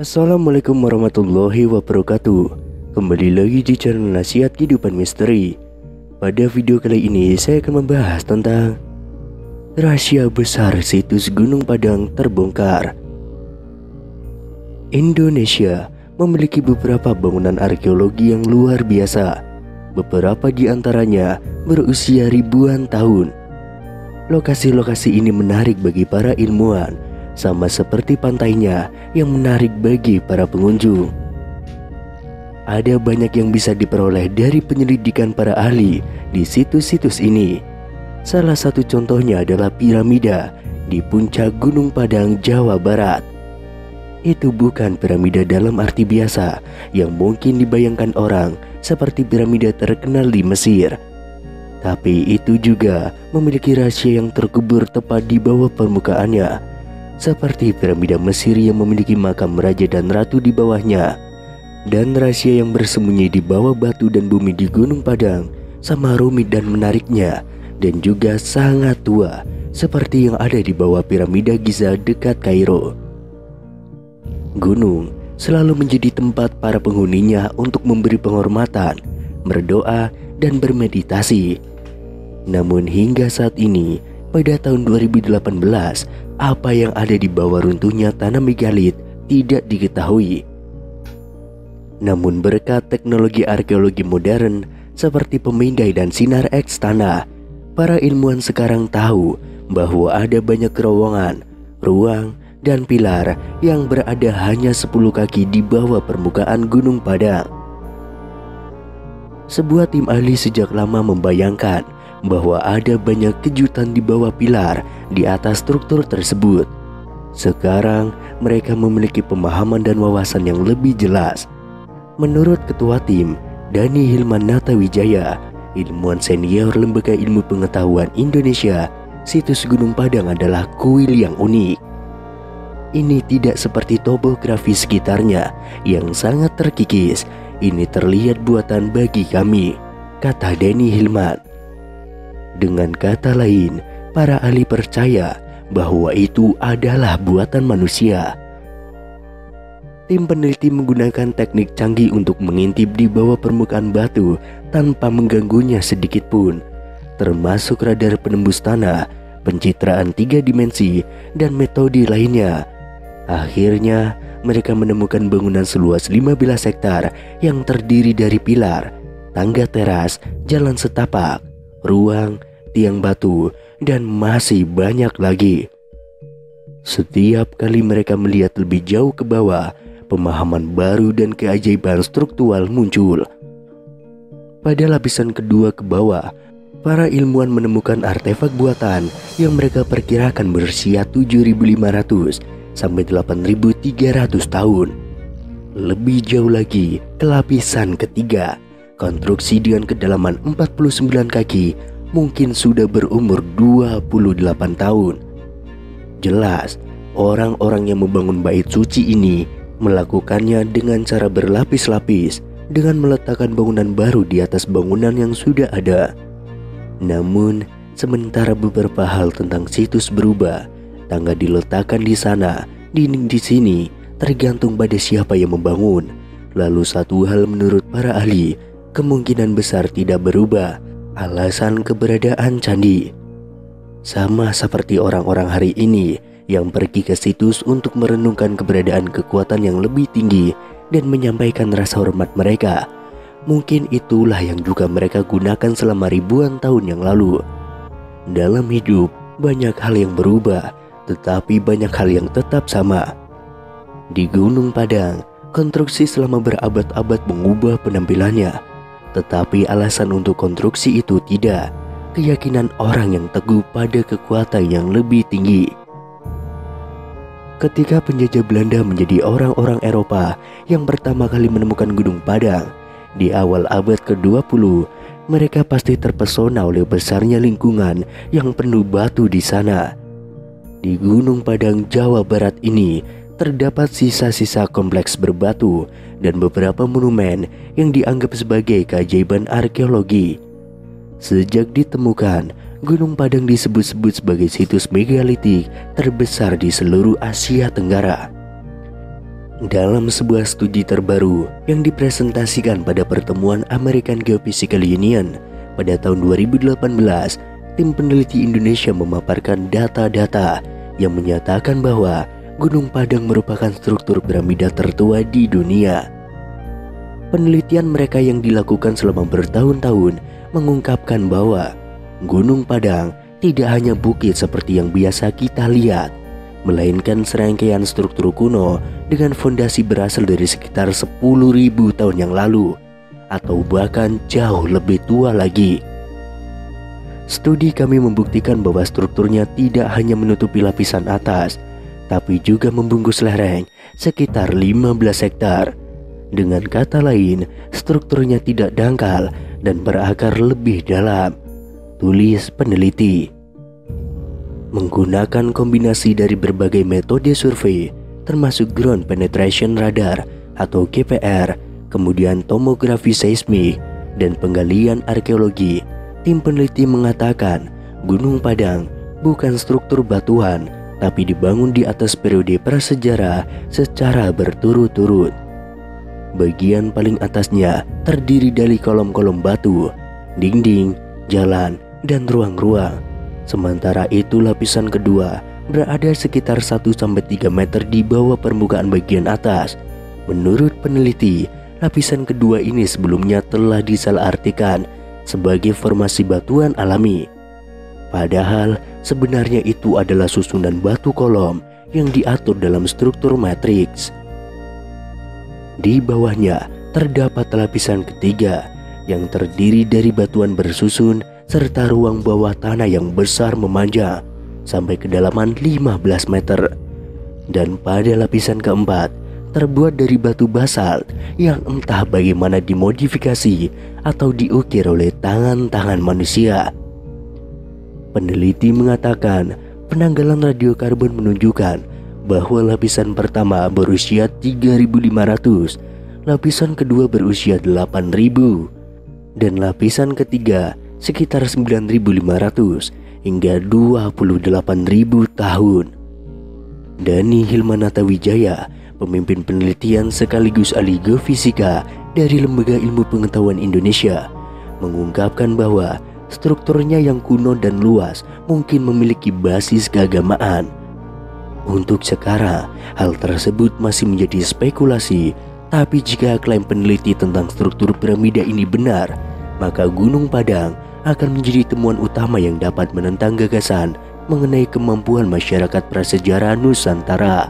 Assalamualaikum warahmatullahi wabarakatuh. Kembali lagi di channel Nasihat Kehidupan Misteri. Pada video kali ini saya akan membahas tentang rahasia besar situs Gunung Padang terbongkar. Indonesia memiliki beberapa bangunan arkeologi yang luar biasa. Beberapa di antaranya berusia ribuan tahun. Lokasi-lokasi ini menarik bagi para ilmuwan, sama seperti pantainya yang menarik bagi para pengunjung. Ada banyak yang bisa diperoleh dari penyelidikan para ahli di situs-situs ini. Salah satu contohnya adalah piramida di puncak Gunung Padang, Jawa Barat. Itu bukan piramida dalam arti biasa yang mungkin dibayangkan orang seperti piramida terkenal di Mesir. Tapi itu juga memiliki rahasia yang terkubur tepat di bawah permukaannya. Seperti piramida Mesir yang memiliki makam raja dan ratu di bawahnya. Dan rahasia yang bersembunyi di bawah batu dan bumi di Gunung Padang sama rumit dan menariknya, dan juga sangat tua, seperti yang ada di bawah piramida Giza dekat Kairo. Gunung selalu menjadi tempat para penghuninya untuk memberi penghormatan, berdoa, dan bermeditasi. Namun hingga saat ini, pada tahun 2018, apa yang ada di bawah runtuhnya tanah megalit tidak diketahui. Namun berkat teknologi arkeologi modern seperti pemindai dan sinar X tanah, para ilmuwan sekarang tahu bahwa ada banyak terowongan, ruang, dan pilar yang berada hanya 10 kaki di bawah permukaan Gunung Padang. Sebuah tim ahli sejak lama membayangkan bahwa ada banyak kejutan di bawah pilar di atas struktur tersebut. Sekarang mereka memiliki pemahaman dan wawasan yang lebih jelas. Menurut ketua tim, Dani Hilman Natawijaya, ilmuwan senior Lembaga Ilmu Pengetahuan Indonesia, situs Gunung Padang adalah kuil yang unik. Ini tidak seperti topografi sekitarnya yang sangat terkikis. Ini terlihat buatan bagi kami, kata Dani Hilman. Dengan kata lain, para ahli percaya bahwa itu adalah buatan manusia. Tim peneliti menggunakan teknik canggih untuk mengintip di bawah permukaan batu tanpa mengganggunya sedikit pun, termasuk radar penembus tanah, pencitraan 3 dimensi, dan metode lainnya. Akhirnya, mereka menemukan bangunan seluas 15 hektar yang terdiri dari pilar, tangga teras, jalan setapak, ruang, tiang batu, dan masih banyak lagi. Setiap kali mereka melihat lebih jauh ke bawah, pemahaman baru dan keajaiban struktural muncul. Pada lapisan kedua ke bawah, para ilmuwan menemukan artefak buatan yang mereka perkirakan berusia 7.500 sampai 8.300 tahun. Lebih jauh lagi, ke lapisan ketiga, konstruksi dengan kedalaman 49 kaki mungkin sudah berumur 28 tahun. Jelas, orang-orang yang membangun bait suci ini melakukannya dengan cara berlapis-lapis, dengan meletakkan bangunan baru di atas bangunan yang sudah ada. Namun, sementara beberapa hal tentang situs berubah, tangga diletakkan di sana, dinding di sini, tergantung pada siapa yang membangun. Lalu satu hal menurut para ahli, kemungkinan besar tidak berubah, alasan keberadaan candi. Sama seperti orang-orang hari ini yang pergi ke situs untuk merenungkan keberadaan kekuatan yang lebih tinggi dan menyampaikan rasa hormat mereka. Mungkin itulah yang juga mereka gunakan selama ribuan tahun yang lalu. Dalam hidup, banyak hal yang berubah, tetapi banyak hal yang tetap sama. Di Gunung Padang, konstruksi selama berabad-abad mengubah penampilannya. Tetapi alasan untuk konstruksi itu tidak, keyakinan orang yang teguh pada kekuatan yang lebih tinggi. Ketika penjajah Belanda menjadi orang-orang Eropa yang pertama kali menemukan Gunung Padang di awal abad ke-20, mereka pasti terpesona oleh besarnya lingkungan yang penuh batu di sana. Di Gunung Padang, Jawa Barat ini terdapat sisa-sisa kompleks berbatu dan beberapa monumen yang dianggap sebagai keajaiban arkeologi. Sejak ditemukan, Gunung Padang disebut-sebut sebagai situs megalitik terbesar di seluruh Asia Tenggara. Dalam sebuah studi terbaru yang dipresentasikan pada pertemuan American Geophysical Union pada tahun 2018, tim peneliti Indonesia memaparkan data-data yang menyatakan bahwa Gunung Padang merupakan struktur piramida tertua di dunia. Penelitian mereka yang dilakukan selama bertahun-tahun mengungkapkan bahwa Gunung Padang tidak hanya bukit seperti yang biasa kita lihat, melainkan serangkaian struktur kuno dengan fondasi berasal dari sekitar 10.000 tahun yang lalu atau bahkan jauh lebih tua lagi. Studi kami membuktikan bahwa strukturnya tidak hanya menutupi lapisan atas, tapi juga membungkus lereng sekitar 15 hektar. Dengan kata lain, strukturnya tidak dangkal dan berakar lebih dalam, tulis peneliti. Menggunakan kombinasi dari berbagai metode survei, termasuk ground penetration radar atau GPR, kemudian tomografi seismik, dan penggalian arkeologi, tim peneliti mengatakan Gunung Padang bukan struktur batuan, tapi dibangun di atas periode prasejarah secara berturut-turut. Bagian paling atasnya terdiri dari kolom-kolom batu, dinding, jalan, dan ruang-ruang. Sementara itu lapisan kedua berada sekitar 1-3 meter di bawah permukaan bagian atas. Menurut peneliti, lapisan kedua ini sebelumnya telah disalahartikan sebagai formasi batuan alami. Padahal sebenarnya itu adalah susunan batu kolom yang diatur dalam struktur matriks. Di bawahnya terdapat lapisan ketiga yang terdiri dari batuan bersusun serta ruang bawah tanah yang besar memanjang sampai kedalaman 15 meter. Dan pada lapisan keempat terbuat dari batu basalt yang entah bagaimana dimodifikasi atau diukir oleh tangan-tangan manusia. Peneliti mengatakan penanggalan radiokarbon menunjukkan bahwa lapisan pertama berusia 3.500, lapisan kedua berusia 8.000, dan lapisan ketiga sekitar 9.500 hingga 28.000 tahun. Dani Hilmanata Wijaya, pemimpin penelitian sekaligus ahli geofisika dari Lembaga Ilmu Pengetahuan Indonesia, mengungkapkan bahwa strukturnya yang kuno dan luas mungkin memiliki basis keagamaan. Untuk sekarang, hal tersebut masih menjadi spekulasi, tapi jika klaim peneliti tentang struktur piramida ini benar, maka Gunung Padang akan menjadi temuan utama yang dapat menentang gagasan mengenai kemampuan masyarakat prasejarah Nusantara.